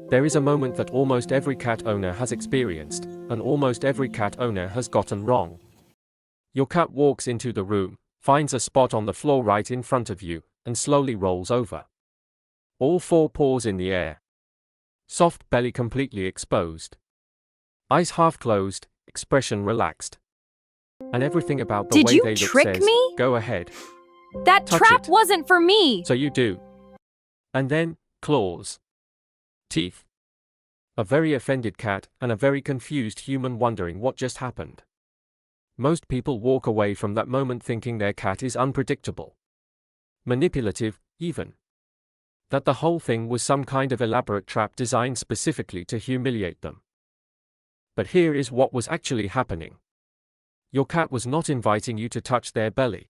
There is a moment that almost every cat owner has experienced, and almost every cat owner has gotten wrong. Your cat walks into the room, finds a spot on the floor right in front of you, and slowly rolls over. All four paws in the air. Soft belly completely exposed. Eyes half closed, expression relaxed. And everything about the Did way you they look trick says, me? go ahead. That Touch trap it. wasn't for me! So you do. And then, claws. Teeth. A very offended cat and a very confused human wondering what just happened. Most people walk away from that moment thinking their cat is unpredictable. Manipulative, even. That the whole thing was some kind of elaborate trap designed specifically to humiliate them. But here is what was actually happening. Your cat was not inviting you to touch their belly.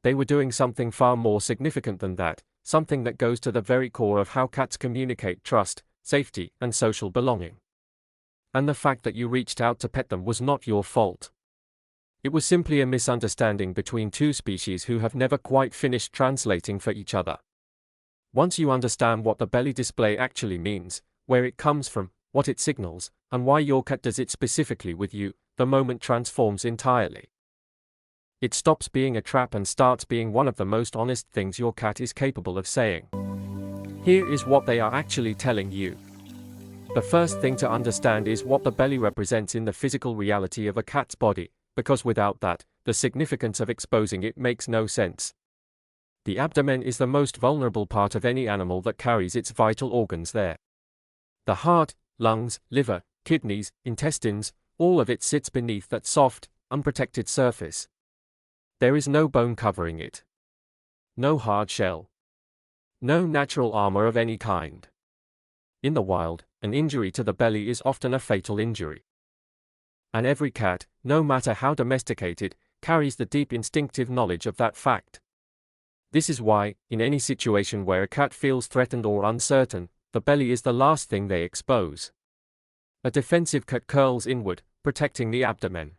They were doing something far more significant than that, something that goes to the very core of how cats communicate trust, safety, and social belonging. And the fact that you reached out to pet them was not your fault. It was simply a misunderstanding between two species who have never quite finished translating for each other. Once you understand what the belly display actually means, where it comes from, what it signals, and why your cat does it specifically with you, the moment transforms entirely. It stops being a trap and starts being one of the most honest things your cat is capable of saying. Here is what they are actually telling you. The first thing to understand is what the belly represents in the physical reality of a cat's body, because without that, the significance of exposing it makes no sense. The abdomen is the most vulnerable part of any animal that carries its vital organs there. The heart, lungs, liver, kidneys, intestines, all of it sits beneath that soft, unprotected surface. There is no bone covering it. No hard shell. No natural armor of any kind. In the wild, an injury to the belly is often a fatal injury. And every cat, no matter how domesticated, carries the deep instinctive knowledge of that fact. This is why, in any situation where a cat feels threatened or uncertain, the belly is the last thing they expose. A defensive cat curls inward, protecting the abdomen.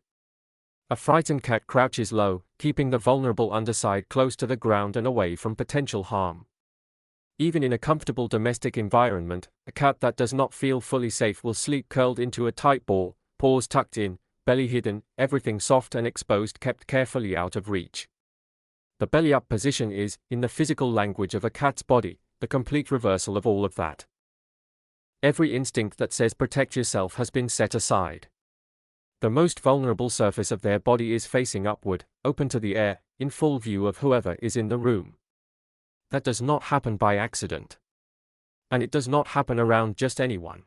A frightened cat crouches low, keeping the vulnerable underside close to the ground and away from potential harm. Even in a comfortable domestic environment, a cat that does not feel fully safe will sleep curled into a tight ball, paws tucked in, belly hidden, everything soft and exposed kept carefully out of reach. The belly-up position is, in the physical language of a cat's body, the complete reversal of all of that. Every instinct that says protect yourself has been set aside. The most vulnerable surface of their body is facing upward, open to the air, in full view of whoever is in the room. That does not happen by accident. And it does not happen around just anyone.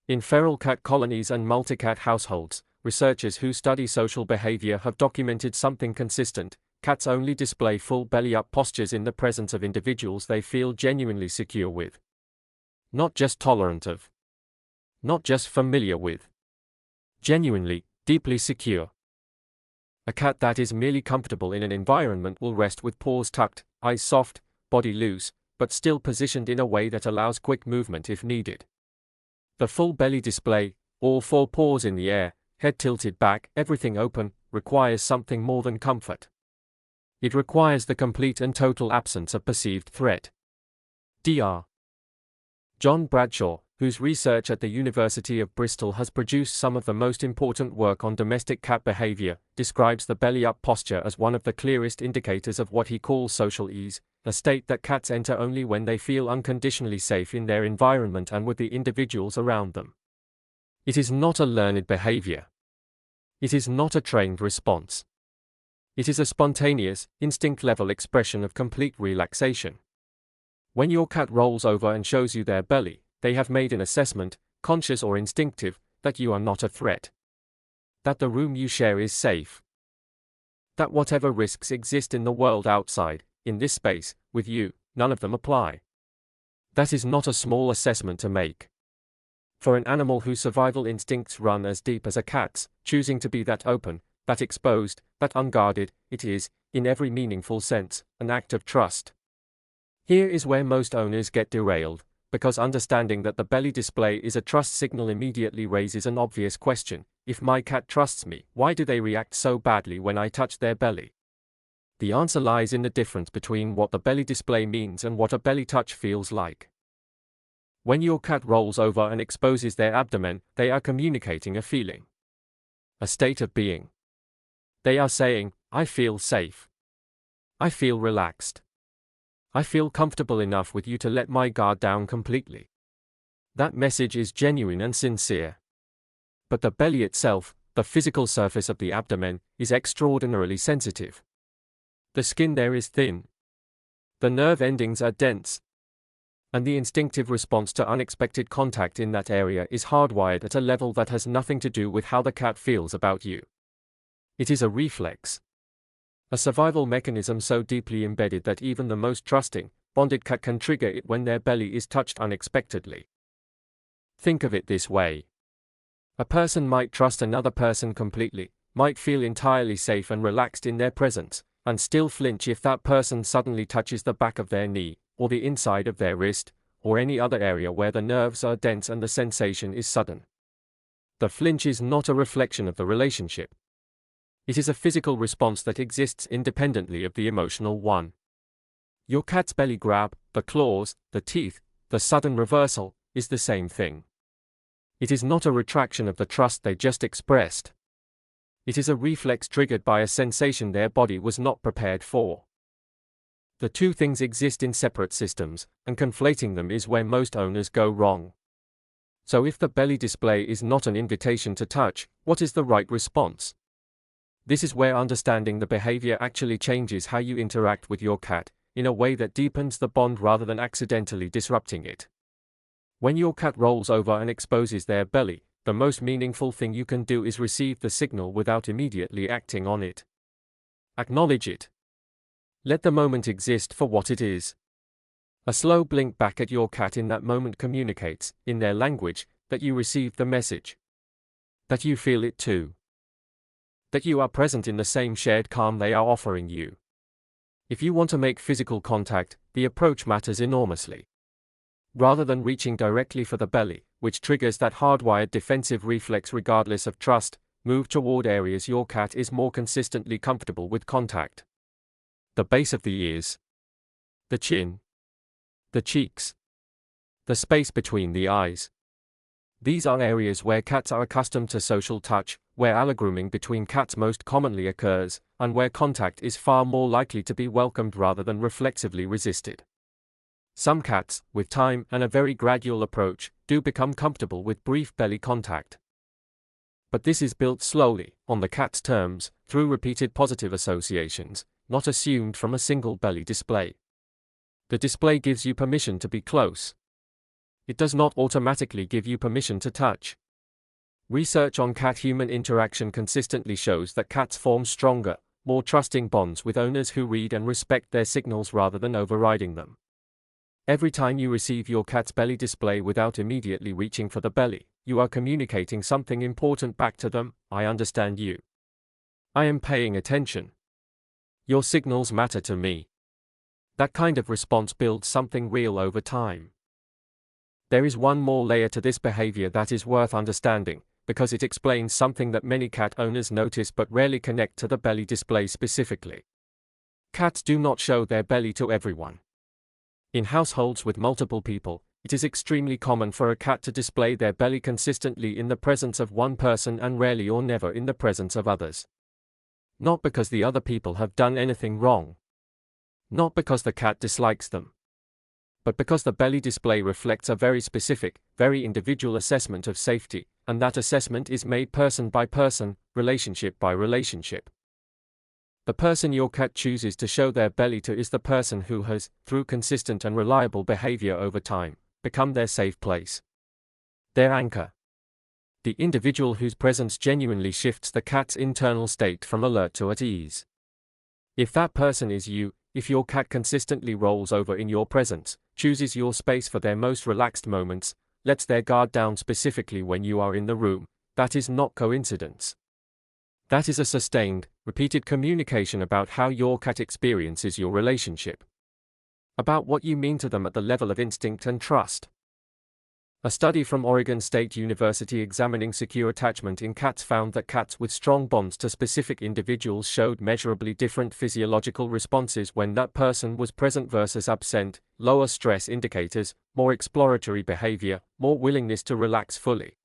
In feral cat colonies and multi-cat households, researchers who study social behavior have documented something consistent. Cats only display full belly-up postures in the presence of individuals they feel genuinely secure with. Not just tolerant of. Not just familiar with. Genuinely, deeply secure. A cat that is merely comfortable in an environment will rest with paws tucked, eyes soft, body loose, but still positioned in a way that allows quick movement if needed. The full belly display, all four paws in the air, head tilted back, everything open, requires something more than comfort. It requires the complete and total absence of perceived threat. Dr. John Bradshaw, whose research at the University of Bristol has produced some of the most important work on domestic cat behavior, describes the belly-up posture as one of the clearest indicators of what he calls social ease, a state that cats enter only when they feel unconditionally safe in their environment and with the individuals around them. It is not a learned behavior. It is not a trained response. It is a spontaneous, instinct-level expression of complete relaxation. When your cat rolls over and shows you their belly, they have made an assessment, conscious or instinctive, that you are not a threat. That the room you share is safe. That whatever risks exist in the world outside, in this space, with you, none of them apply. That is not a small assessment to make. For an animal whose survival instincts run as deep as a cat's, choosing to be that open, that exposed, that unguarded, it is, in every meaningful sense, an act of trust. Here is where most owners get derailed, because understanding that the belly display is a trust signal immediately raises an obvious question: if my cat trusts me, why do they react so badly when I touch their belly? The answer lies in the difference between what the belly display means and what a belly touch feels like. When your cat rolls over and exposes their abdomen, they are communicating a feeling, a state of being. They are saying, I feel safe. I feel relaxed. I feel comfortable enough with you to let my guard down completely. That message is genuine and sincere. But the belly itself, the physical surface of the abdomen, is extraordinarily sensitive. The skin there is thin. The nerve endings are dense. And the instinctive response to unexpected contact in that area is hardwired at a level that has nothing to do with how the cat feels about you. It is a reflex. A survival mechanism so deeply embedded that even the most trusting, bonded cat can trigger it when their belly is touched unexpectedly. Think of it this way. A person might trust another person completely, might feel entirely safe and relaxed in their presence, and still flinch if that person suddenly touches the back of their knee, or the inside of their wrist, or any other area where the nerves are dense and the sensation is sudden. The flinch is not a reflection of the relationship. It is a physical response that exists independently of the emotional one. Your cat's belly grab, the claws, the teeth, the sudden reversal, is the same thing. It is not a retraction of the trust they just expressed. It is a reflex triggered by a sensation their body was not prepared for. The two things exist in separate systems, and conflating them is where most owners go wrong. So if the belly display is not an invitation to touch, what is the right response? This is where understanding the behavior actually changes how you interact with your cat, in a way that deepens the bond rather than accidentally disrupting it. When your cat rolls over and exposes their belly, the most meaningful thing you can do is receive the signal without immediately acting on it. Acknowledge it. Let the moment exist for what it is. A slow blink back at your cat in that moment communicates, in their language, that you received the message. That you feel it too. That you are present in the same shared calm they are offering you. If you want to make physical contact, the approach matters enormously. Rather than reaching directly for the belly, which triggers that hardwired defensive reflex regardless of trust, move toward areas your cat is more consistently comfortable with contact. The base of the ears. The chin. The cheeks. The space between the eyes. These are areas where cats are accustomed to social touch, where allogrooming between cats most commonly occurs, and where contact is far more likely to be welcomed rather than reflexively resisted. Some cats, with time and a very gradual approach, do become comfortable with brief belly contact. But this is built slowly, on the cat's terms, through repeated positive associations, not assumed from a single belly display. The display gives you permission to be close. It does not automatically give you permission to touch. Research on cat-human interaction consistently shows that cats form stronger, more trusting bonds with owners who read and respect their signals rather than overriding them. Every time you receive your cat's belly display without immediately reaching for the belly, you are communicating something important back to them. I understand you. I am paying attention. Your signals matter to me. That kind of response builds something real over time. There is one more layer to this behavior that is worth understanding, because it explains something that many cat owners notice but rarely connect to the belly display specifically. Cats do not show their belly to everyone. In households with multiple people, it is extremely common for a cat to display their belly consistently in the presence of one person and rarely or never in the presence of others. Not because the other people have done anything wrong. Not because the cat dislikes them. But because the belly display reflects a very specific, very individual assessment of safety, and that assessment is made person by person, relationship by relationship. The person your cat chooses to show their belly to is the person who has, through consistent and reliable behavior over time, become their safe place. Their anchor. The individual whose presence genuinely shifts the cat's internal state from alert to at ease. If that person is you, if your cat consistently rolls over in your presence, chooses your space for their most relaxed moments, lets their guard down specifically when you are in the room, that is not coincidence. That is a sustained, repeated communication about how your cat experiences your relationship. About what you mean to them at the level of instinct and trust. A study from Oregon State University examining secure attachment in cats found that cats with strong bonds to specific individuals showed measurably different physiological responses when that person was present versus absent, lower stress indicators, more exploratory behavior, more willingness to relax fully.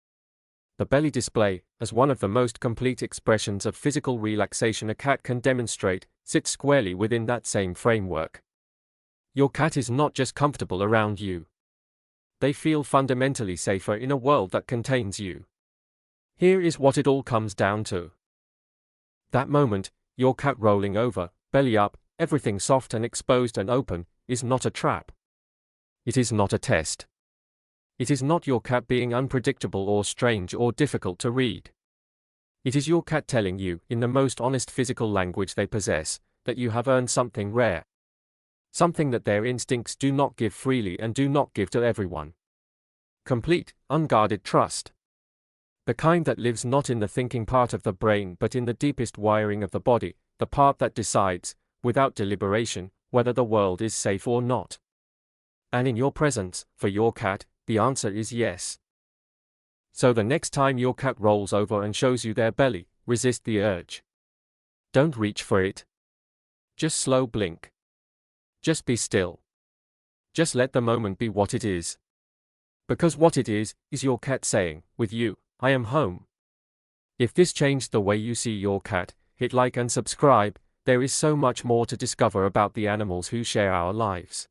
The belly display, as one of the most complete expressions of physical relaxation a cat can demonstrate, sits squarely within that same framework. Your cat is not just comfortable around you. They feel fundamentally safer in a world that contains you. Here is what it all comes down to. That moment, your cat rolling over, belly up, everything soft and exposed and open, is not a trap. It is not a test. It is not your cat being unpredictable or strange or difficult to read. It is your cat telling you, in the most honest physical language they possess, that you have earned something rare. Something that their instincts do not give freely and do not give to everyone. Complete, unguarded trust. The kind that lives not in the thinking part of the brain but in the deepest wiring of the body, the part that decides, without deliberation, whether the world is safe or not. And in your presence, for your cat, the answer is yes. So the next time your cat rolls over and shows you their belly, resist the urge. Don't reach for it. Just slow blink. Just be still. Just let the moment be what it is. Because what it is your cat saying, with you, I am home. If this changed the way you see your cat, hit like and subscribe. There is so much more to discover about the animals who share our lives.